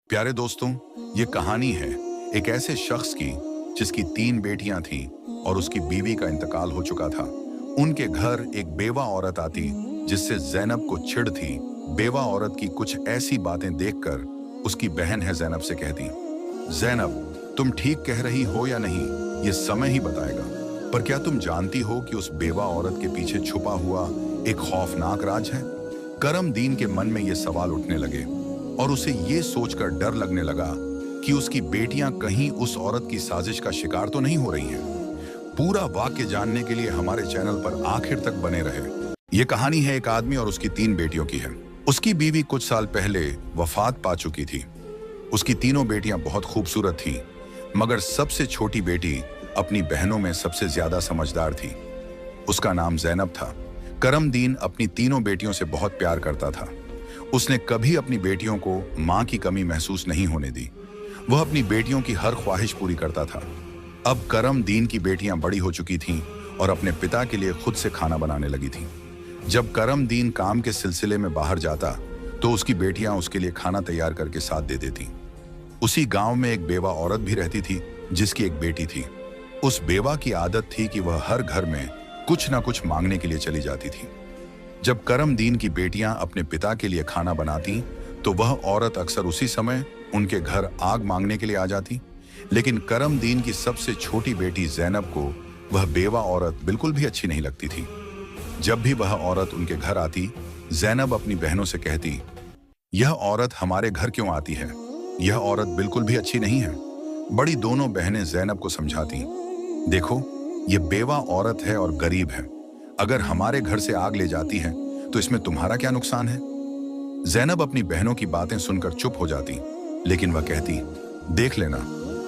प्यारे दोस्तों, ये कहानी है एक ऐसे शख्स की जिसकी 3 बेटियां थीं और उसकी बीवी का इंतकाल हो चुका था। उनके घर एक बेवा औरत आती जिससे ज़ैनब को चिढ़ थी। बेवा औरत की कुछ ऐसी बातें देखकर उसकी बहन है ज़ैनब से कहती, ज़ैनब, तुम ठीक कह रही हो या नहीं, ये समय ही बताएगा। पर क्या तुम जानती हो कि उस बेवा औरत के पीछे छुपा हुआ एक खौफनाक राज है? करम दीन के मन में ये सवाल उठने लगे और उसे ये सोचकर डर लगने लगा कि उसकी बेटियां कहीं उस औरत की साजिश का शिकार तो नहीं हो रही हैं। पूरा वाक्य जानने के लिए हमारे चैनल पर आखिर तक बने रहे। ये कहानी है एक आदमी और उसकी 3 बेटियों की है। उसकी बीवी कुछ साल पहले वफात पा चुकी थी। उसकी तीनों बेटियां बहुत खूबसूरत थीं, मगर सबसे छोटी बेटी अपनी बहनों में सबसे ज्यादा समझदार थी। उसका नाम ज़ैनब था। करम दीन अपनी तीनों बेटियों से बहुत प्यार करता था। उसने कभी अपनी बेटियों को मां की कमी महसूस नहीं होने दी। वह अपनी बेटियों की हर ख्वाहिश पूरी करता था। अब करम दीन की बेटियां बड़ी हो चुकी थीं और अपने पिता के लिए खुद से खाना बनाने लगी थीं। जब करम दीन काम के सिलसिले में बाहर जाता तो उसकी बेटियां उसके लिए खाना तैयार करके साथ दे देती। उसी गांव में एक बेवा औरत भी रहती थी जिसकी एक बेटी थी। उस बेवा की आदत थी कि वह हर घर में कुछ ना कुछ मांगने के लिए चली जाती थी। जब करम दीन की बेटियां अपने पिता के लिए खाना बनाती तो वह औरत अक्सर उसी समय उनके घर आग मांगने के लिए आ जाती। लेकिन करम दीन की सबसे छोटी बेटी ज़ैनब को वह बेवा औरत बिल्कुल भी अच्छी नहीं लगती थी। जब भी वह औरत उनके घर आती, ज़ैनब अपनी बहनों से कहती, यह औरत हमारे घर क्यों आती है? यह औरत बिल्कुल भी अच्छी नहीं है। बड़ी दोनों बहनें ज़ैनब को समझाती, देखो, यह बेवा औरत है और गरीब है। अगर हमारे घर से आग ले जाती है तो इसमें तुम्हारा क्या नुकसान है? ज़ैनब अपनी बहनों की बातें सुनकर चुप हो जाती, लेकिन वह कहती, देख लेना,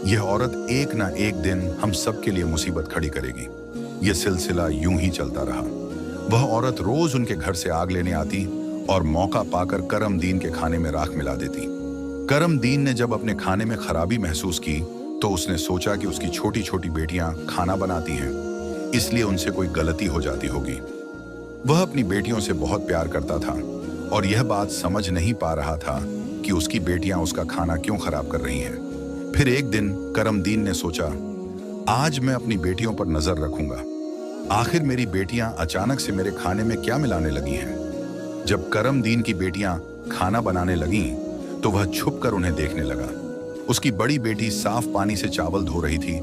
यह औरत एक ना एक दिन हम सब के लिए मुसीबत खड़ी करेगी। यह सिलसिला यूं ही चलता रहा। वह औरत रोज उनके घर से आग लेने आती और मौका पाकर करम दीन के खाने में राख मिला देती। करम दीन ने जब अपने खाने में खराबी महसूस की तो उसने सोचा कि उसकी छोटी छोटी बेटियां खाना बनाती हैं, इसलिए उनसे कोई गलती हो जाती होगी। वह अपनी बेटियों से बहुत प्यार करता था और यह बात समझ नहीं पा रहा था कि उसकी बेटियां उसका खाना क्यों खराब कर रही हैं। फिर एक दिन करम दीन ने सोचा, आज मैं अपनी बेटियों पर नजर रखूंगा। आखिर मेरी बेटियां अचानक से मेरे खाने में क्या मिलाने लगी हैं। जब करम दीन की बेटियां खाना बनाने लगीं तो वह छुप कर उन्हें देखने लगा। उसकी बड़ी बेटी साफ पानी से चावल धो रही थी,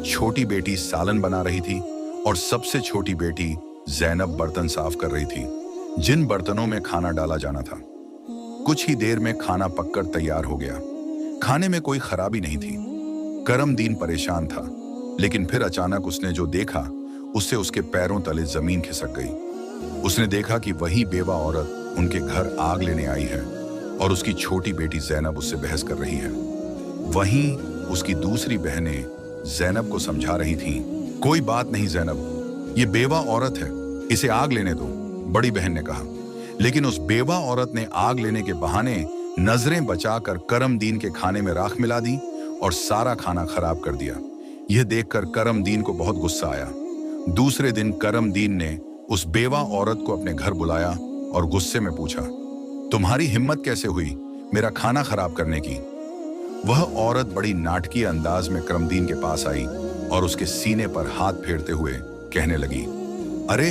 छोटी बेटी सालन बना रही थी और सबसे छोटी बेटी ज़ैनब बर्तन साफ कर रही थी, जिन बर्तनों में खाना डाला जाना था। कुछ ही देर में खाना पककर तैयार हो गया। खाने में कोई खराबी नहीं थी। करम दीन परेशान था, लेकिन फिर अचानक उसने जो देखा उससे उसके पैरों तले जमीन खिसक गई। उसने देखा कि वही बेवा औरत उनके घर आग लेने आई है और उसकी छोटी बेटी ज़ैनब उससे बहस कर रही है। वहीं उसकी दूसरी बहनें ज़ैनब को समझा रही थीं, कोई बात नहीं ज़ैनब, ये बेवा औरत है, इसे आग लेने दो, बड़ी बहन ने कहा। लेकिन उस बेवा औरत ने आग लेने के बहाने नजरें बचाकर करम दीन के खाने में राख मिला दी और सारा खाना खराब कर दिया। यह देखकर करम दीन को बहुत गुस्सा आया। दूसरे दिन करम दीन ने उस बेवा औरत को अपने घर बुलाया और गुस्से में पूछा, तुम्हारी हिम्मत कैसे हुई मेरा खाना खराब करने की? वह औरत बड़ी नाटकीय अंदाज में करम दीन के पास आई और उसके सीने पर हाथ फेरते हुए कहने लगी, अरे,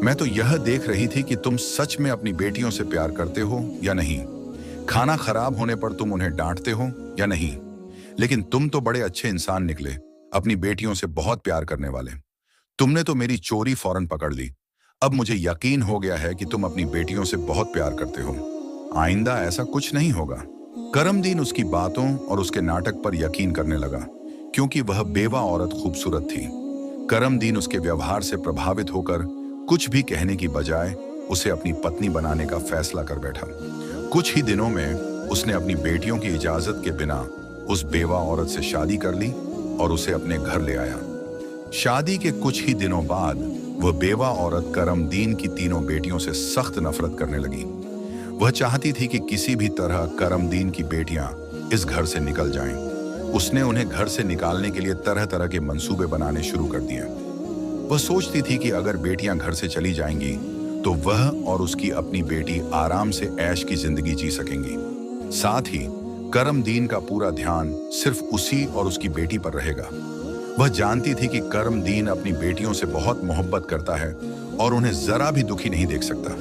मैं तो यह देख रही थी कि तुम सच में अपनी बेटियों से प्यार करते हो या नहीं। खाना खराब होने पर तुम उन्हें डांटते हो या नहीं। लेकिन तुम तो बड़े अच्छे इंसान निकले, अपनी बेटियों से बहुत प्यार करने वाले। तुमने तो मेरी चोरी फौरन पकड़ ली। अब मुझे यकीन हो गया है कि तुम अपनी बेटियों से बहुत प्यार करते हो। आइंदा ऐसा कुछ नहीं होगा। करम दीन उसकी बातों और उसके नाटक पर यकीन करने लगा, क्योंकि वह बेवा औरत खूबसूरत थी। करम दीन उसके व्यवहार से प्रभावित होकर कुछ भी कहने की बजाय उसे अपनी पत्नी बनाने का फैसला कर बैठा। कुछ ही दिनों में उसने अपनी बेटियों की इजाजत के बिना उस बेवा औरत से शादी कर ली और उसे अपने घर ले आया। शादी के कुछ ही दिनों बाद वह बेवा औरत करम दीन की तीनों बेटियों से सख्त नफरत करने लगी। वह चाहती थी कि किसी भी तरह करम दीन की बेटियां इस घर से निकल जाएं। उसने उन्हें घर से निकालने के लिए तरह तरह के मंसूबे बनाने शुरू कर दिए। वह सोचती थी कि अगर बेटियां घर से चली जाएंगी तो वह और उसकी अपनी बेटी आराम से ऐश की जिंदगी जी सकेंगी। साथ ही करमदीन का पूरा ध्यान सिर्फ उसी और उसकी बेटी पर रहेगा। वह जानती थी कि करमदीन अपनी बेटियों से बहुत मोहब्बत करता है और उन्हें जरा भी दुखी नहीं देख सकता।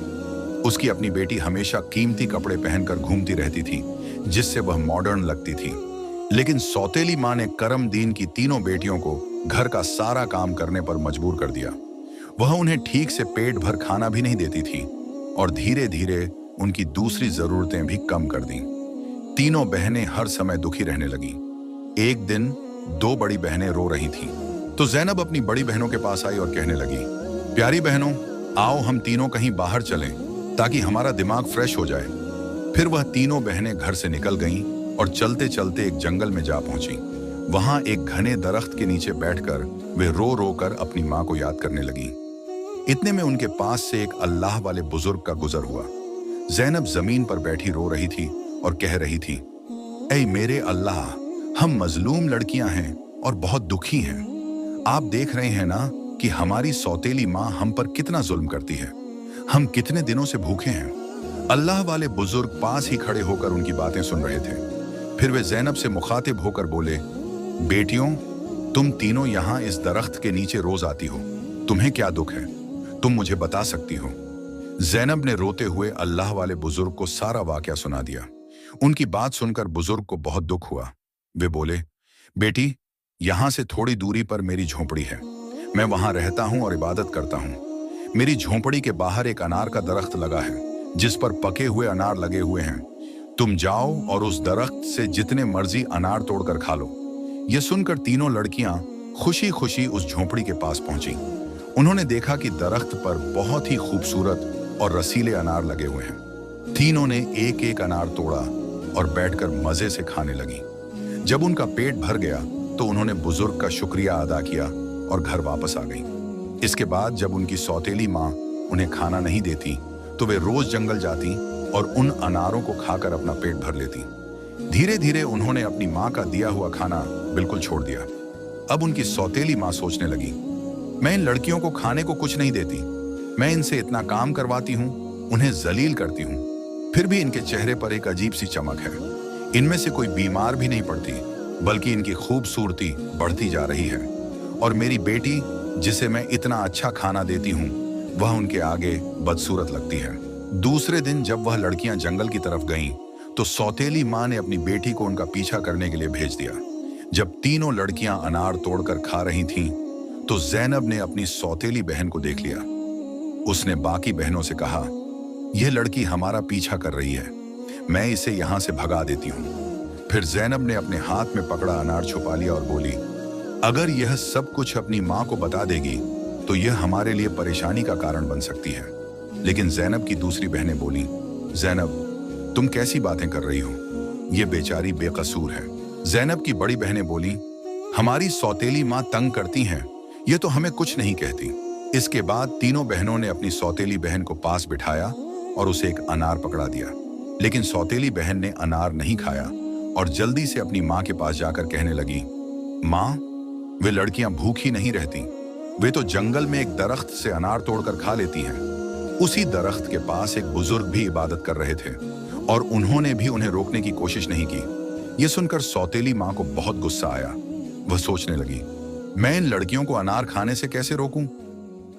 उसकी अपनी बेटी हमेशा कीमती कपड़े पहनकर घूमती रहती थी, जिससे वह मॉडर्न लगती थी। लेकिन सौतेली माँ ने करमदीन की तीनों बेटियों को घर का सारा काम करने पर मजबूर कर दिया। वह उन्हें ठीक से पेट भर खाना भी नहीं देती थी और धीरे धीरे उनकी दूसरी जरूरतें भी कम कर दी। तीनों बहनें हर समय दुखी रहने लगी। एक दिन दो बड़ी बहनें रो रही थीं, तो ज़ैनब अपनी बड़ी बहनों के पास आई और कहने लगी, प्यारी बहनों, आओ हम तीनों कहीं बाहर चलें ताकि हमारा दिमाग फ्रेश हो जाए। फिर वह तीनों बहनें घर से निकल गईं और चलते चलते एक जंगल में जा पहुंची। वहां एक घने दरख्त के नीचे बैठकर वे रो रो कर अपनी मां को याद करने लगी। इतने में उनके पास से एक अल्लाह वाले बुजुर्ग का गुजर हुआ। ज़ैनब जमीन पर बैठी रो रही थी और कह रही थी, ऐ मेरे अल्लाह, हम मजलूम लड़कियां हैं और बहुत दुखी हैं। आप देख रहे हैं ना कि हमारी सौतेली माँ हम पर कितना जुल्म करती है। हम कितने दिनों से भूखे हैं। अल्लाह वाले बुजुर्ग पास ही खड़े होकर उनकी बातें सुन रहे थे। फिर वे ज़ैनब से मुखातिब होकर बोले, बेटियों, तुम तीनों यहाँ इस दरख्त के नीचे रोज आती हो, तुम्हें क्या दुख है? तुम मुझे बता सकती हो? ज़ैनब ने रोते हुए अल्लाह वाले बुजुर्ग को सारा वाकया सुना दिया। उनकी बात सुनकर बुजुर्ग को बहुत दुख हुआ। वे बोले, बेटी, यहाँ से थोड़ी दूरी पर मेरी झोंपड़ी है। मैं वहां रहता हूँ और इबादत करता हूँ। मेरी झोंपड़ी के बाहर एक अनार का दरख्त लगा है, जिस पर पके हुए अनार लगे हुए हैं। तुम जाओ और उस दरख्त से जितने मर्जी अनार तोड़कर खा लो। यह सुनकर तीनों लड़कियां खुशी खुशी उस झोंपड़ी के पास पहुंची। उन्होंने देखा कि दरख्त पर बहुत ही खूबसूरत और रसीले अनार लगे हुए हैं। तीनों ने एक एक अनार तोड़ा और बैठकर मजे से खाने लगी। जब उनका पेट भर गया तो उन्होंने बुजुर्ग का शुक्रिया अदा किया और घर वापस आ गई। इसके बाद जब उनकी सौतेली माँ उन्हें खाना नहीं देती तो वे रोज जंगल जाती और उन अनारों को खाकर अपना पेट भर लेती। धीरे धीरे उन्होंने अपनी माँ का दिया हुआ खाना बिल्कुल छोड़ दिया। अब उनकी सौतेली माँ सोचने लगी, मैं इन लड़कियों को खाने को कुछ नहीं देती, मैं इनसे इतना काम करवाती हूँ, उन्हें जलील करती हूँ, फिर भी इनके चेहरे पर एक अजीब सी चमक है। इनमें से कोई बीमार भी नहीं पड़ती, बल्कि इनकी खूबसूरती बढ़ती जा रही है। और मेरी बेटी, जिसे मैं इतना अच्छा खाना देती हूँ, वह उनके आगे बदसूरत लगती है। दूसरे दिन जब वह लड़कियां जंगल की तरफ गईं, तो सौतेली माँ ने अपनी बेटी को उनका पीछा करने के लिए भेज दिया। जब तीनों लड़कियां अनार तोड़कर खा रही थीं, तो ज़ैनब ने अपनी सौतेली बहन को देख लिया। उसने बाकी बहनों से कहा, यह लड़की हमारा पीछा कर रही है, मैं इसे यहां से भगा देती हूँ। फिर ज़ैनब ने अपने हाथ में पकड़ा अनार छुपा लिया और बोली, अगर यह सब कुछ अपनी माँ को बता देगी तो यह हमारे लिए परेशानी का कारण बन सकती है। लेकिन ज़ैनब की दूसरी बहनें बोली, ज़ैनब, तुम कैसी बातें कर रही हो? यह बेचारी बेकसूर है। ज़ैनब की बड़ी बहनें बोली, हमारी सौतेली माँ तंग करती हैं, यह तो हमें कुछ नहीं कहती। इसके बाद तीनों बहनों ने अपनी सौतेली बहन को पास बिठाया और उसे एक अनार पकड़ा दिया। लेकिन सौतेली बहन ने अनार नहीं खाया और जल्दी से अपनी माँ के पास जाकर कहने लगी, माँ, वे लड़कियां भूखी नहीं रहती, वे तो जंगल में एक दरख्त से अनार तोड़कर खा लेती हैं। उसी दरख्त के पास एक बुजुर्ग भी इबादत कर रहे थे और उन्होंने भी उन्हें रोकने की कोशिश नहीं की। यह सुनकर सौतेली माँ को बहुत गुस्सा आया। वह सोचने लगी, मैं इन लड़कियों को अनार खाने से कैसे रोकूं?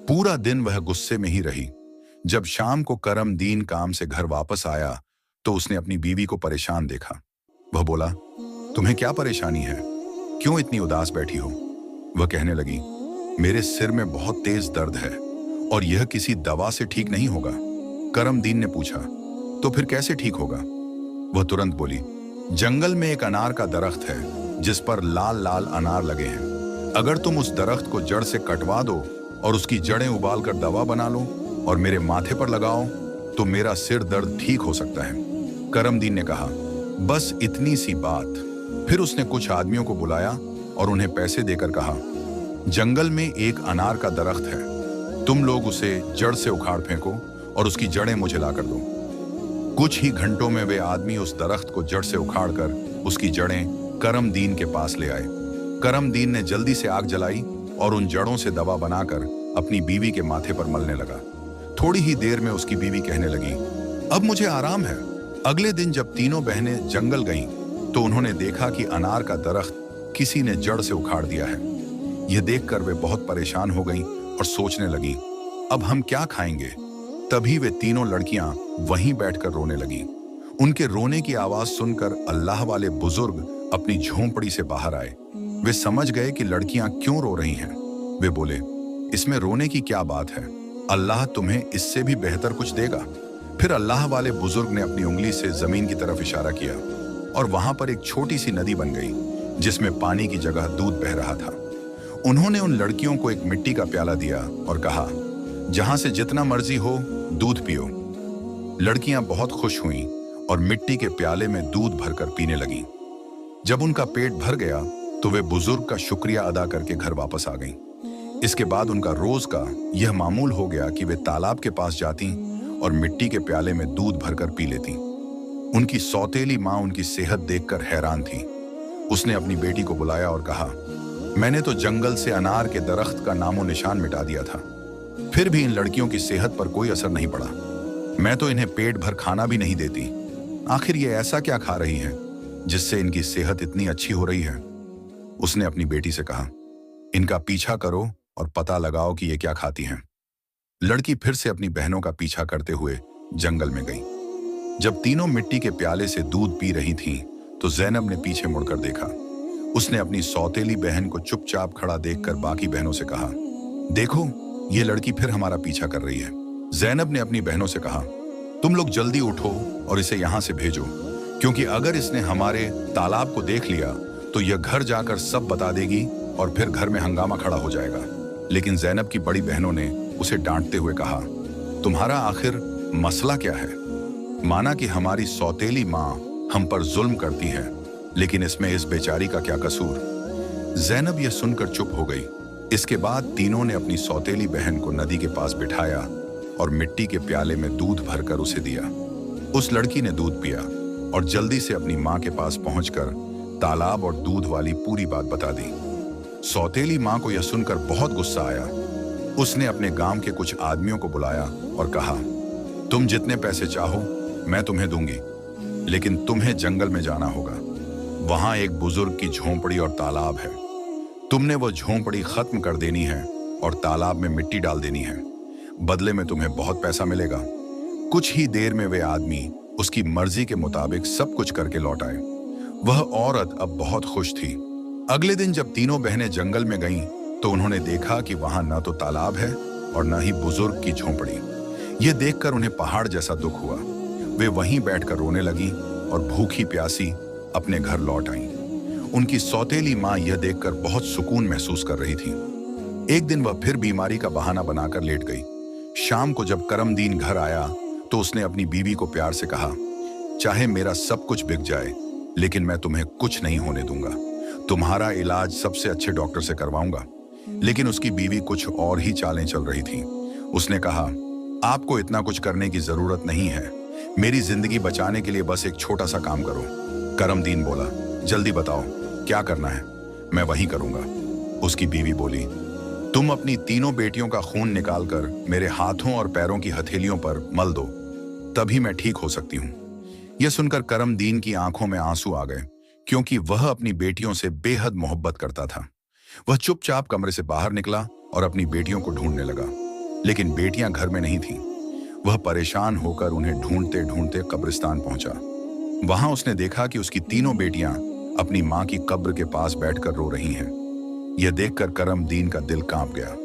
पूरा दिन वह गुस्से में ही रही। जब शाम को करमदीन काम से घर वापस आया तो उसने अपनी बीवी को परेशान देखा। वह बोला, तुम्हें क्या परेशानी है? क्यों इतनी उदास बैठी हो? वह कहने लगी, मेरे सिर में बहुत तेज दर्द है और यह किसी दवा से ठीक नहीं होगा। करमदीन ने पूछा, तो फिर कैसे ठीक होगा? वह तुरंत बोली, जंगल में एक अनार का दरख्त है जिस पर लाल लाल अनार लगे हैं। अगर तुम उस दरख्त को जड़ से कटवा दो और उसकी जड़ें उबाल कर दवा बना लो और मेरे माथे पर लगाओ तो मेरा सिर दर्द ठीक हो सकता है। करमदीन ने कहा, बस इतनी सी बात। फिर उसने कुछ आदमियों को बुलाया और उन्हें पैसे देकर कहा, जंगल में एक अनार का दरख्त है, तुम लोग उसे जड़ से उखाड़ फेंको और उसकी जड़ें मुझे ला कर दो। कुछ ही घंटों में वे आदमी उस दरख्त को जड़ से उखाड़कर उसकी जड़ें करमदीन के पास ले आए। करमदीन ने जल्दी से आग जलाई और उन जड़ों से दवा बनाकर अपनी बीवी के माथे पर मलने लगा। थोड़ी ही देर में उसकी बीवी कहने लगी, अब मुझे आराम है। अगले दिन जब तीनों बहनें जंगल गईं तो उन्होंने देखा कि अनार का दरख्त किसी ने जड़ से उखाड़ दिया है। यह देखकर वे बहुत परेशान हो गईं और सोचने लगीं, अब हम क्या खाएंगे। तभी वे तीनों लड़कियां वहीं बैठकर रोने लगीं। उनके रोने की आवाज सुनकर अल्लाह वाले बुजुर्ग अपनी झोंपड़ी से बाहर आए। वे समझ गए कि लड़कियां क्यों रो रही हैं। वे बोले, इसमें रोने की क्या बात है, अल्लाह तुम्हें इससे भी बेहतर कुछ देगा। फिर अल्लाह वाले बुजुर्ग ने अपनी उंगली से जमीन की तरफ इशारा किया और वहां पर एक छोटी सी नदी बन गई जिसमें पानी की जगह दूध बह रहा था। उन्होंने उन लड़कियों को एक मिट्टी का प्याला दिया और कहा, जहां से जितना मर्जी हो दूध पियो। लड़कियां बहुत खुश हुईं और मिट्टी के प्याले में दूध भरकर पीने लगीं। जब उनका पेट भर गया तो वे बुजुर्ग का शुक्रिया अदा करके घर वापस आ गईं। इसके बाद उनका रोज का यह मामूल हो गया कि वे तालाब के पास जाती और मिट्टी के प्याले में दूध भरकर पी लेती। उनकी सौतेली माँ उनकी सेहत देखकर हैरान थी। उसने अपनी बेटी को बुलाया और कहा, मैंने तो जंगल से अनार के दरख्त का नामो निशान मिटा दिया था, फिर भी इन लड़कियों की सेहत पर कोई असर नहीं पड़ा। मैं तो इन्हें पेट भर खाना भी नहीं देती। आखिर ये ऐसा क्या खा रही हैं जिससे इनकी सेहत इतनी अच्छी हो रही है। उसने अपनी बेटी से कहा, इनका पीछा करो और पता लगाओ कि ये क्या खाती हैं। लड़की फिर से अपनी बहनों का पीछा करते हुए जंगल में गई। जब तीनों मिट्टी के प्याले से दूध पी रही थीं, तो जैनब ने पीछे मुड़कर देखा। उसने अपनी सौतेली बहन को चुपचाप खड़ा देखकर बाकी बहनों से कहा, देखो ये लड़की फिर हमारा पीछा कर रही है। जैनब ने अपनी बहनों से कहा, तुम लोग जल्दी उठो और इसे यहां से भेजो, क्योंकि अगर इसने हमारे तालाब को देख लिया तो यह घर जाकर सब बता देगी और फिर घर में हंगामा खड़ा हो जाएगा। लेकिन जैनब की बड़ी बहनों ने उसे डांटते हुए कहा, तुम्हारा आखिर मसला क्या है। माना कि हमारी सौतेली माँ हम पर जुल्म करती है, लेकिन इसमें इस बेचारी का क्या कसूर। जैनब यह सुनकर चुप हो गई। इसके बाद तीनों ने अपनी सौतेली बहन को नदी के पास बिठाया और मिट्टी के प्याले में दूध भरकर उसे दिया। उस लड़की ने दूध पिया और जल्दी से अपनी माँ के पास पहुंचकर तालाब और दूध वाली पूरी बात बता दी। सौतेली माँ को यह सुनकर बहुत गुस्सा आया। उसने अपने गांव के कुछ आदमियों को बुलाया और कहा, तुम जितने पैसे चाहो मैं तुम्हें दूंगी, लेकिन तुम्हें जंगल में जाना होगा। वहां एक बुजुर्ग की झोंपड़ी और तालाब है। तुमने वो झोंपड़ी खत्म कर देनी है और तालाब में मिट्टी डाल देनी है। बदले में तुम्हें बहुत पैसा मिलेगा। कुछ ही देर में वे आदमी उसकी मर्जी के मुताबिक सब कुछ करके लौट आए। वह औरत अब बहुत खुश थी। अगले दिन जब तीनों बहनें जंगल में गईं, तो उन्होंने देखा कि वहां न तो तालाब है और न ही बुजुर्ग की झोंपड़ी। यह देखकर उन्हें पहाड़ जैसा दुख हुआ। वे वहीं बैठकर रोने लगीं और भूखी प्यासी अपने घर लौट आईं। उनकी सौतेली माँ यह देखकर बहुत सुकून महसूस कर रही थी। एक दिन वह फिर बीमारी का बहाना बनाकर लेट गई। शाम को जब करमदीन घर आया तो उसने अपनी बीवी को प्यार से कहा, चाहे मेरा सब कुछ बिक जाए, लेकिन मैं तुम्हें कुछ नहीं होने दूंगा। तुम्हारा इलाज सबसे अच्छे डॉक्टर से करवाऊंगा। लेकिन उसकी बीवी कुछ और ही चालें चल रही थी। उसने कहा, आपको इतना कुछ करने की जरूरत नहीं है। मेरी जिंदगी बचाने के लिए बस एक छोटा सा काम करो। करमदीन बोला, जल्दी बताओ क्या करना है, मैं वही करूंगा। उसकी बीवी बोली, तुम अपनी तीनों बेटियों का खून निकालकर मेरे हाथों और पैरों की हथेलियों पर मल दो, तभी मैं ठीक हो सकती हूँ। यह सुनकर करमदीन की आंखों में आंसू आ गए, क्योंकि वह अपनी बेटियों से बेहद मोहब्बत करता था। वह चुपचाप कमरे से बाहर निकला और अपनी बेटियों को ढूंढने लगा, लेकिन बेटियां घर में नहीं थीं। वह परेशान होकर उन्हें ढूंढते ढूंढते कब्रिस्तान पहुंचा। वहां उसने देखा कि उसकी तीनों बेटियां अपनी मां की कब्र के पास बैठकर रो रही हैं। यह देखकर करमदीन का दिल कांप गया।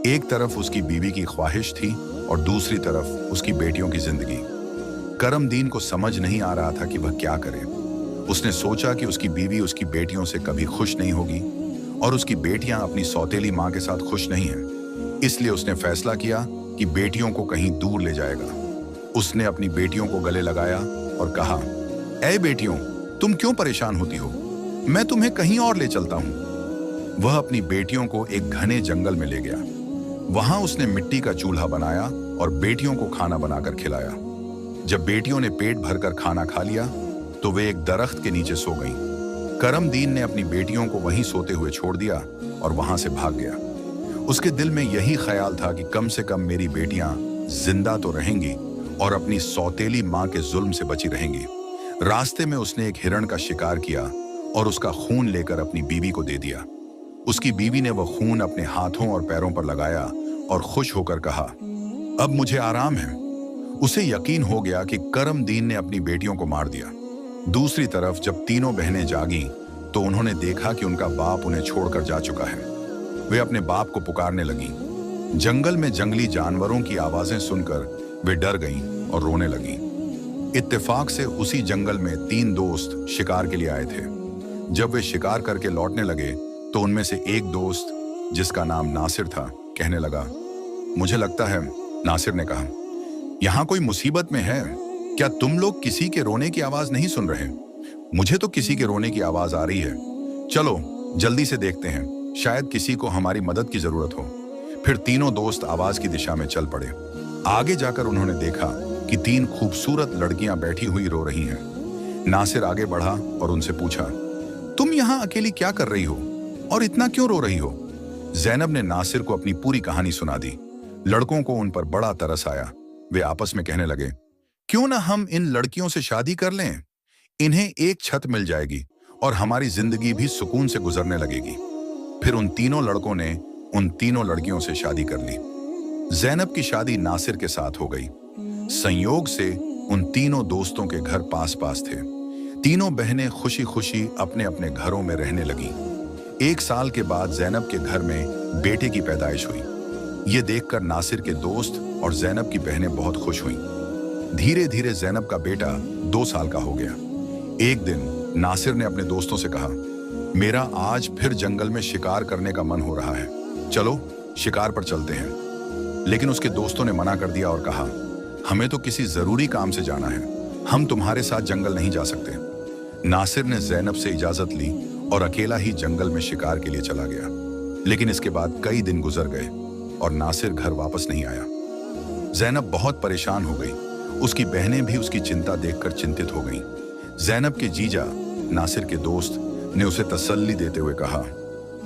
एक तरफ उसकी बीवी की ख्वाहिश थी और दूसरी तरफ उसकी बेटियों की जिंदगी। करमदीन को समझ नहीं आ रहा था कि वह क्या करे। उसने सोचा कि उसकी बीवी उसकी बेटियों से कभी खुश नहीं होगी और उसकी बेटियां अपनी सौतेली मां के साथ खुश नहीं हैं। इसलिए उसने फैसला किया कि बेटियों को कहीं दूर ले जाएगा। उसने अपनी बेटियों को गले लगाया और कहा, ऐ बेटियों, तुम क्यों परेशान होती हो? मैं तुम्हें कहीं और ले चलता हूं। वह अपनी बेटियों को एक घने जंगल में ले गया। वहां उसने मिट्टी का चूल्हा बनाया और बेटियों को खाना बनाकर खिलाया। जब बेटियों ने पेट भरकर खाना खा लिया तो वे एक दरख्त के नीचे सो गईं। करमदीन ने अपनी बेटियों को वहीं सोते हुए छोड़ दिया और वहां से भाग गया। उसके दिल में यही ख्याल था कि कम से कम मेरी बेटियां जिंदा तो रहेंगी और अपनी सौतेली मां के जुल्म से बची रहेंगी। रास्ते में उसने एक हिरण का शिकार किया और उसका खून लेकर अपनी बीवी को दे दिया। उसकी बीवी ने वह खून अपने हाथों और पैरों पर लगाया और खुश होकर कहा, अब मुझे आराम है। उसे यकीन हो गया कि करमदीन ने अपनी बेटियों को मार दिया। दूसरी तरफ जब तीनों बहनें जागी तो उन्होंने देखा कि उनका बाप उन्हें छोड़कर जा चुका है। वे अपने बाप को पुकारने लगी। जंगल में जंगली जानवरों की आवाजें सुनकर वे डर गईं और रोने लगी। इत्तेफाक से उसी जंगल में 3 दोस्त शिकार के लिए आए थे। जब वे शिकार करके लौटने लगे तो उनमें से एक दोस्त, जिसका नाम नासिर था, कहने लगा, मुझे लगता है, नासिर ने कहा, यहाँ कोई मुसीबत में है। क्या तुम लोग किसी के रोने की आवाज नहीं सुन रहे? मुझे तो किसी के रोने की आवाज आ रही है। चलो जल्दी से देखते हैं, शायद किसी को हमारी मदद की जरूरत हो। फिर तीनों दोस्त आवाज की दिशा में चल पड़े। आगे जाकर उन्होंने देखा कि 3 खूबसूरत लड़कियां बैठी हुई रो रही हैं। नासिर आगे बढ़ा और उनसे पूछा, तुम यहाँ अकेली क्या कर रही हो और इतना क्यों रो रही हो? ज़ैनब ने नासिर को अपनी पूरी कहानी सुना दी। लड़कों को उन पर बड़ा तरस आया। वे आपस में कहने लगे, क्यों ना हम इन लड़कियों से शादी कर लें? इन्हें एक छत मिल जाएगी और हमारी जिंदगी भी सुकून से गुजरने लगेगी। फिर उन तीनों लड़कों ने उन तीनों लड़कियों से शादी कर ली। ज़ैनब की शादी नासिर के साथ हो गई। संयोग से उन तीनों दोस्तों के घर पास पास थे। तीनों बहनें खुशी खुशी अपने अपने घरों में रहने लगी। 1 साल के बाद ज़ैनब के घर में बेटे की पैदाइश हुई। ये देखकर नासिर के दोस्त और ज़ैनब की बहनें बहुत खुश हुईं। धीरे धीरे ज़ैनब का बेटा 2 साल का हो गया। एक दिन नासिर ने अपने दोस्तों से कहा, मेरा आज फिर जंगल में शिकार करने का मन हो रहा है, चलो शिकार पर चलते हैं। लेकिन उसके दोस्तों ने मना कर दिया और कहा, हमें तो किसी जरूरी काम से जाना है, हम तुम्हारे साथ जंगल नहीं जा सकते। नासिर ने ज़ैनब से इजाजत ली और अकेला ही जंगल में शिकार के लिए चला गया। लेकिन इसके बाद कई दिन गुजर गए और नासिर घर वापस नहीं आया। ज़ैनब बहुत परेशान हो गई। उसकी बहनें भी उसकी चिंता देखकर चिंतित हो गईं। ज़ैनब के जीजा, नासिर के दोस्त, ने उसे तसल्ली देते हुए कहा,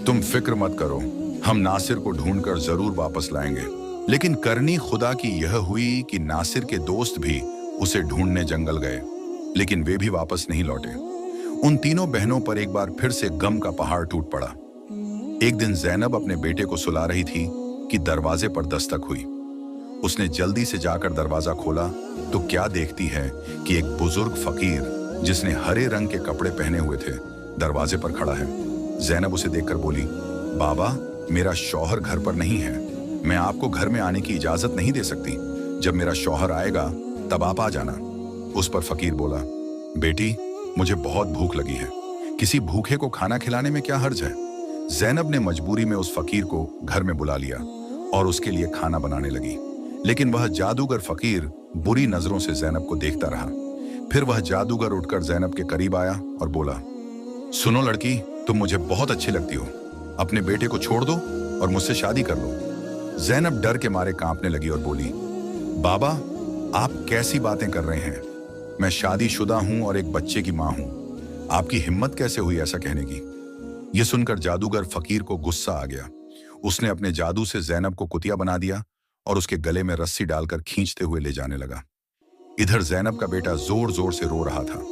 तुम फिक्र मत करो, हम नासिर को ढूंढकर जरूर वापस लाएंगे। लेकिन करनी खुदा की यह हुई कि नासिर के दोस्त भी उसे ढूंढने जंगल गए, लेकिन वे भी वापस नहीं लौटे। उन तीनों बहनों पर एक बार फिर से गम का पहाड़ टूट पड़ा। एक दिन ज़ैनब अपने बेटे को सुला रही थी कि दरवाजे पर दस्तक हुई। उसने जल्दी से जाकर दरवाजा खोला तो क्या देखती है कि एक बुजुर्ग फकीर, जिसने हरे रंग के कपड़े पहने हुए थे, दरवाजे पर खड़ा है। ज़ैनब उसे देखकर बोली, बाबा, मेरा शौहर घर पर नहीं है, मैं आपको घर में आने की इजाजत नहीं दे सकती। जब मेरा शौहर आएगा तब आप आ जाना। उस पर फकीर बोला, बेटी, मुझे बहुत भूख लगी है, किसी भूखे को खाना खिलाने में क्या हर्ज है। ज़ैनब ने मजबूरी में उस फकीर को घर में बुला लिया और उसके लिए खाना बनाने लगी। लेकिन वह जादूगर फकीर बुरी नजरों से ज़ैनब को देखता रहा। फिर वह जादूगर उठकर ज़ैनब के करीब आया और बोला, सुनो लड़की, तुम मुझे बहुत अच्छी लगती हो, अपने बेटे को छोड़ दो और मुझसे शादी कर लो। ज़ैनब डर के मारे कांपने लगी और बोली, बाबा, आप कैसी बातें कर रहे हैं? मैं शादीशुदा हूं और एक बच्चे की मां हूं, आपकी हिम्मत कैसे हुई ऐसा कहने की? यह सुनकर जादूगर फकीर को गुस्सा आ गया। उसने अपने जादू से ज़ैनब को कुतिया बना दिया और उसके गले में रस्सी डालकर खींचते हुए ले जाने लगा। इधर ज़ैनब का बेटा जोर जोर से रो रहा था।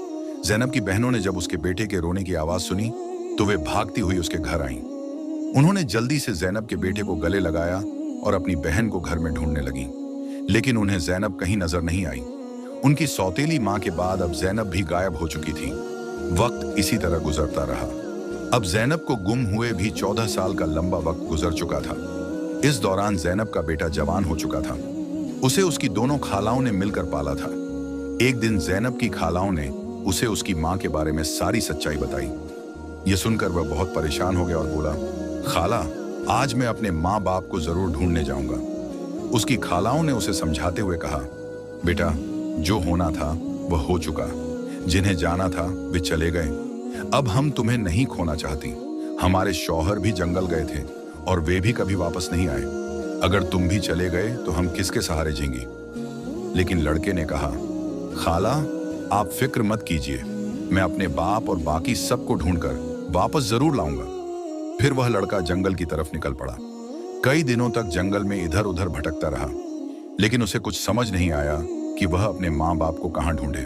ज़ैनब की बहनों ने जब उसके बेटे के रोने की आवाज सुनी तो वे भागती हुई उसके घर आईं। उन्होंने जल्दी से ज़ैनब के बेटे को गले लगाया और अपनी बहन को घर में ढूंढने लगी। लेकिन उन्हें ज़ैनब कहीं नजर नहीं आई। उनकी सौतेली मां के बाद अब ज़ैनब भी गायब हो चुकी थी। वक्त इसी तरह गुजरता रहा। अब ज़ैनब को गुम हुए भी 14 साल का लंबा वक्त गुजर चुका था। इस दौरान ज़ैनब का बेटा जवान हो चुका था। उसे उसकी दोनों खालाओं ने मिलकर पाला था। एक दिन ज़ैनब की खालाओं ने उसे उसकी मां के बारे में सारी सच्चाई बताई। यह सुनकर वह बहुत परेशान हो गया और बोला, खाला, आज मैं अपने माँ बाप को जरूर ढूंढने जाऊंगा। उसकी खालाओं ने उसे समझाते हुए कहा, बेटा, जो होना था वह हो चुका, जिन्हें जाना था वे चले गए। अब हम तुम्हें नहीं खोना चाहती। हमारे शौहर भी जंगल गए थे और वे भी कभी वापस नहीं आए। अगर तुम भी चले गए तो हम किसके सहारे जीएंगी? लेकिन लड़के ने कहा, खाला, आप फिक्र मत कीजिए, मैं अपने बाप और बाकी सबको ढूंढकर वापस जरूर लाऊंगा। फिर वह लड़का जंगल की तरफ निकल पड़ा। कई दिनों तक जंगल में इधर उधर भटकता रहा, लेकिन उसे कुछ समझ नहीं आया कि वह अपने माँ बाप को कहाँ ढूंढे।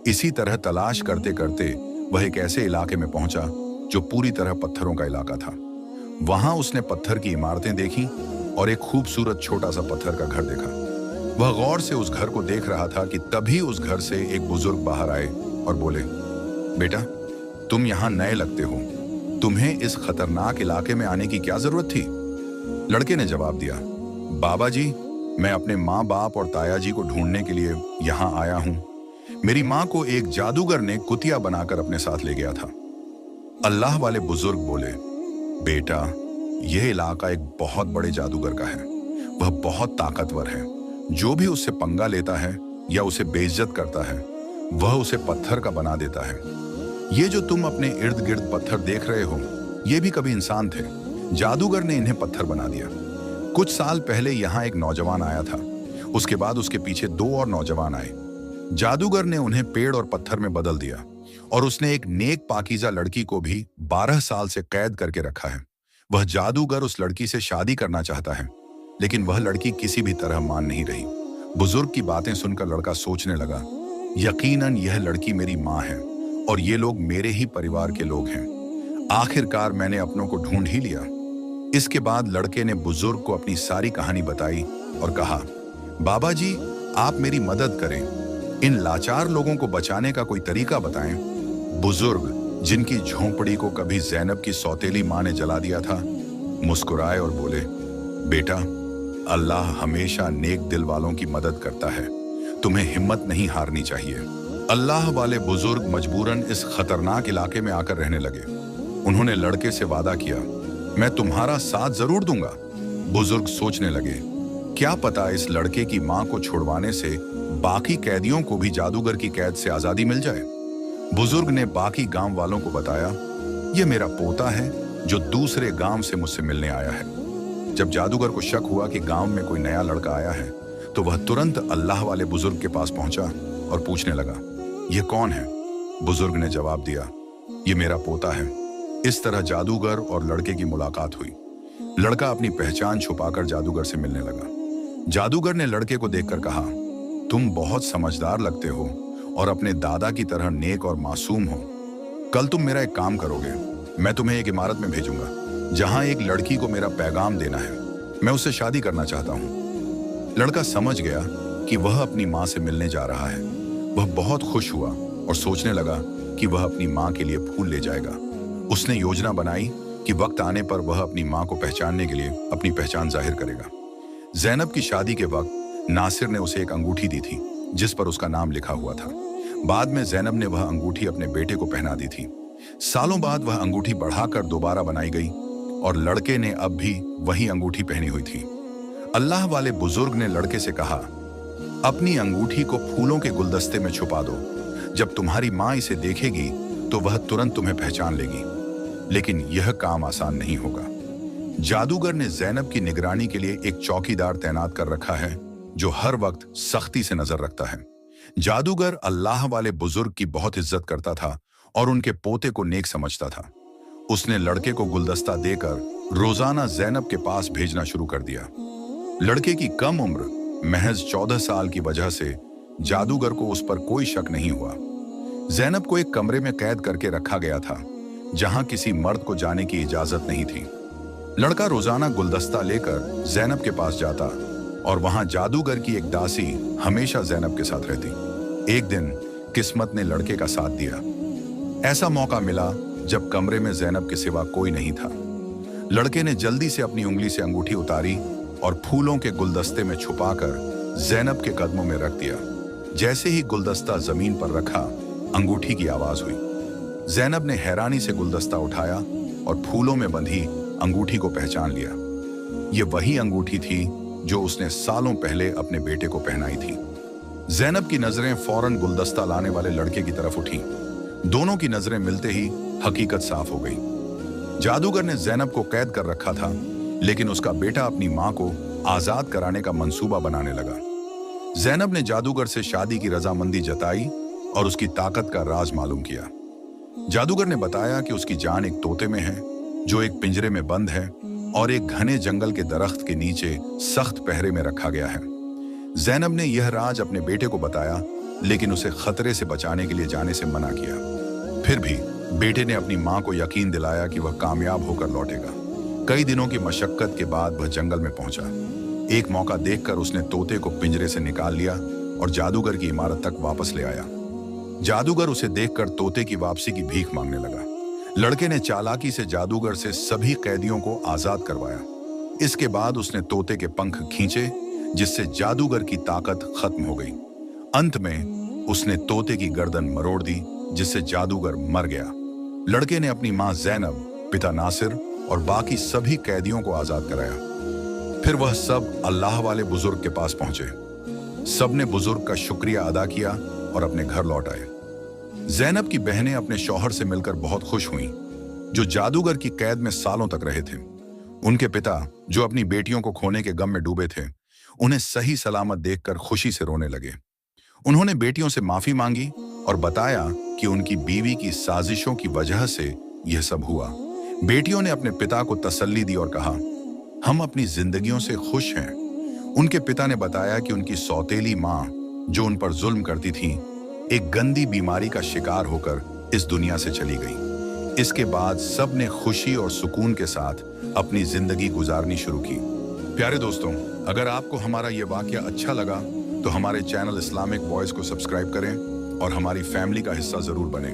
इसी तरह तलाश करते करते वह एक ऐसे इलाके में पहुंचा जो पूरी तरह पत्थरों का इलाका था। वहां उसने पत्थर की इमारतें देखी और एक खूबसूरत छोटा सा पत्थर का घर देखा। वह गौर से उस घर को देख रहा था कि तभी उस घर से एक बुजुर्ग बाहर आए और बोले, बेटा, तुम यहाँ नए लगते हो, तुम्हें इस खतरनाक इलाके में आने की क्या जरूरत थी? लड़के ने जवाब दिया, बाबा जी, मैं अपने माँ बाप और ताया जी को ढूंढने के लिए यहाँ आया हूँ। मेरी माँ को एक जादूगर ने कुतिया बनाकर अपने साथ ले गया था। अल्लाह वाले बुजुर्ग बोले, बेटा, यह इलाका एक बहुत बड़े जादूगर का है। वह बहुत ताकतवर है। जो भी उससे पंगा लेता है या उसे बेइज्जत करता है, वह उसे पत्थर का बना देता है। ये जो तुम अपने इर्द गिर्द पत्थर देख रहे हो, ये भी कभी इंसान थे। जादूगर ने इन्हें पत्थर बना दिया। कुछ साल पहले यहाँ एक नौजवान आया था। उसके बाद उसके पीछे 2 और नौजवान आए। जादूगर ने उन्हें पेड़ और पत्थर में बदल दिया और उसने एक नेक पाकीज़ा लड़की को भी 12 साल से कैद करके रखा है। वह जादूगर उस लड़की से शादी करना चाहता है, लेकिन वह लड़की किसी भी तरह मान नहीं रही। बुजुर्ग की बातें सुनकर लड़का सोचने लगा, यकीनन यह लड़की मेरी माँ है और ये लोग मेरे ही परिवार के लोग हैं। आखिरकार मैंने अपनों को ढूंढ ही लिया। इसके बाद लड़के ने बुजुर्ग को अपनी सारी कहानी बताई और कहा, बाबा जी, आप मेरी मदद करें, इन लाचार लोगों को बचाने का कोई तरीका बताएं। बुजुर्ग, जिनकी झोंपड़ी को कभी ज़ैनब की सौतेली माँ ने जला दिया था, मुस्कुराए और बोले, बेटा, अल्लाह हमेशा नेक दिल वालों की मदद करता है, तुम्हें हिम्मत नहीं हारनी चाहिए। अल्लाह वाले बुजुर्ग मजबूरन इस खतरनाक इलाके में आकर रहने लगे। उन्होंने लड़के से वादा किया, मैं तुम्हारा साथ जरूर दूंगा। बुजुर्ग सोचने लगे, क्या पता इस लड़के की माँ को छुड़वाने से बाकी कैदियों को भी जादूगर की कैद से आजादी मिल जाए। बुजुर्ग ने बाकी गांव वालों को बताया, यह मेरा पोता है जो दूसरे गांव से मुझसे मिलने आया है। जब जादूगर को शक हुआ कि गांव में कोई नया लड़का आया है, तो वह तुरंत अल्लाह वाले बुजुर्ग के पास पहुंचा और पूछने लगा, यह कौन है? बुजुर्ग ने जवाब दिया, यह मेरा पोता है। इस तरह जादूगर और लड़के की मुलाकात हुई। लड़का अपनी पहचान छुपाकर जादूगर से मिलने लगा। जादूगर ने लड़के को देखकर कहा, तुम बहुत समझदार लगते हो और अपने दादा की तरह नेक और मासूम हो। कल तुम मेरा एक काम करोगे, मैं तुम्हें एक इमारत में भेजूंगा जहां एक लड़की को मेरा पैगाम देना है। मैं उससे शादी करना चाहता हूं। लड़का समझ गया कि वह अपनी माँ से मिलने जा रहा है। वह बहुत खुश हुआ और सोचने लगा कि वह अपनी माँ के लिए फूल ले जाएगा। उसने योजना बनाई कि वक्त आने पर वह अपनी माँ को पहचानने के लिए अपनी पहचान जाहिर करेगा। ज़ैनब की शादी के वक्त नासिर ने उसे एक अंगूठी दी थी जिस पर उसका नाम लिखा हुआ था। बाद में ज़ैनब ने वह अंगूठी अपने बेटे को पहना दी थी। सालों बाद वह अंगूठी बढ़ाकर दोबारा बनाई गई और लड़के ने अब भी वही अंगूठी पहनी हुई थी। अल्लाह वाले बुजुर्ग ने लड़के से कहा, अपनी अंगूठी को फूलों के गुलदस्ते में छुपा दो। जब तुम्हारी माँ इसे देखेगी तो वह तुरंत तुम्हें पहचान लेगी। लेकिन यह काम आसान नहीं होगा। जादूगर ने ज़ैनब की निगरानी के लिए एक चौकीदार तैनात कर रखा है जो हर वक्त सख्ती से नजर रखता है। जादूगर अल्लाह वाले बुजुर्ग की बहुत इज्जत करता था और उनके पोते को नेक समझता था। उसने लड़के को गुलदस्ता देकर रोजाना ज़ैनब के पास भेजना शुरू कर दिया। लड़के की कम उम्र, महज 14 साल की वजह से जादूगर को उस पर कोई शक नहीं हुआ। ज़ैनब को एक कमरे में कैद करके रखा गया था जहां किसी मर्द को जाने की इजाजत नहीं थी। लड़का रोजाना गुलदस्ता लेकर ज़ैनब के पास जाता और वहां जादूगर की एक दासी हमेशा ज़ैनब के साथ रहती। एक दिन किस्मत ने लड़के का साथ दिया। ऐसा मौका मिला जब कमरे में ज़ैनब के सिवा कोई नहीं था। लड़के ने जल्दी से अपनी उंगली से अंगूठी उतारी और फूलों के गुलदस्ते में छुपाकर ज़ैनब के कदमों में रख दिया। जैसे ही गुलदस्ता जमीन पर रखा, अंगूठी की आवाज हुई। ज़ैनब ने हैरानी से गुलदस्ता उठाया और फूलों में बंधी अंगूठी को पहचान लिया। ये वही अंगूठी थी जो उसने सालों पहले अपने बेटे को पहनाई थी। ज़ैनब की नजरें फौरन गुलदस्ता लाने वाले लड़के की तरफ उठी। दोनों की नजरें मिलते ही हकीकत साफ हो गई। जादूगर ने ज़ैनब को कैद कर रखा था, लेकिन उसका बेटा अपनी मां को आजाद कराने का मंसूबा बनाने लगा। ज़ैनब ने जादूगर से शादी की रजामंदी जताई और उसकी ताकत का राज मालूम किया। जादूगर ने बताया कि उसकी जान एक तोते में है जो एक पिंजरे में बंद है और एक घने जंगल के दरख्त के नीचे सख्त पहरे में रखा गया है। ज़ैनब ने यह राज अपने बेटे को बताया लेकिन उसे खतरे से बचाने के लिए जाने से मना किया। फिर भी बेटे ने अपनी मां को यकीन दिलाया कि वह कामयाब होकर लौटेगा। कई दिनों की मशक्कत के बाद वह जंगल में पहुंचा। एक मौका देखकर उसने तोते को पिंजरे से निकाल लिया और जादूगर की इमारत तक वापस ले आया। जादूगर उसे देखकर तोते की वापसी की भीख मांगने लगा। लड़के ने चालाकी से जादूगर से सभी कैदियों को आजाद करवाया। इसके बाद उसने तोते के पंख खींचे, जिससे जादूगर की ताकत खत्म हो गई। अंत में उसने तोते की गर्दन मरोड़ दी, जिससे जादूगर मर गया। लड़के ने अपनी मां ज़ैनब, पिता नासिर और बाकी सभी कैदियों को आजाद कराया। फिर वह सब अल्लाह वाले बुजुर्ग के पास पहुंचे। सबने बुजुर्ग का शुक्रिया अदा किया और अपने घर लौट आए। ज़ैनब की बहनें अपने शौहर से मिलकर बहुत खुश हुईं, जो जादूगर की कैद में सालों तक रहे थे। उनके पिता, जो अपनी बेटियों को खोने के गम में डूबे थे, उन्हें सही सलामत देखकर खुशी से रोने लगे। उन्होंने बेटियों से माफी मांगी और बताया कि उनकी बीवी की साजिशों की वजह से यह सब हुआ। बेटियों ने अपने पिता को तसल्ली दी और कहा, हम अपनी जिंदगियों से खुश हैं। उनके पिता ने बताया कि उनकी सौतेली मां, जो उन पर जुल्म करती थी, एक गंदी बीमारी का शिकार होकर इस दुनिया से चली गई। इसके बाद सब ने खुशी और सुकून के साथ अपनी जिंदगी गुजारनी शुरू की। प्यारे दोस्तों, अगर आपको हमारा ये वाकया अच्छा लगा तो हमारे चैनल इस्लामिक वॉइस को सब्सक्राइब करें और हमारी फैमिली का हिस्सा जरूर बनें।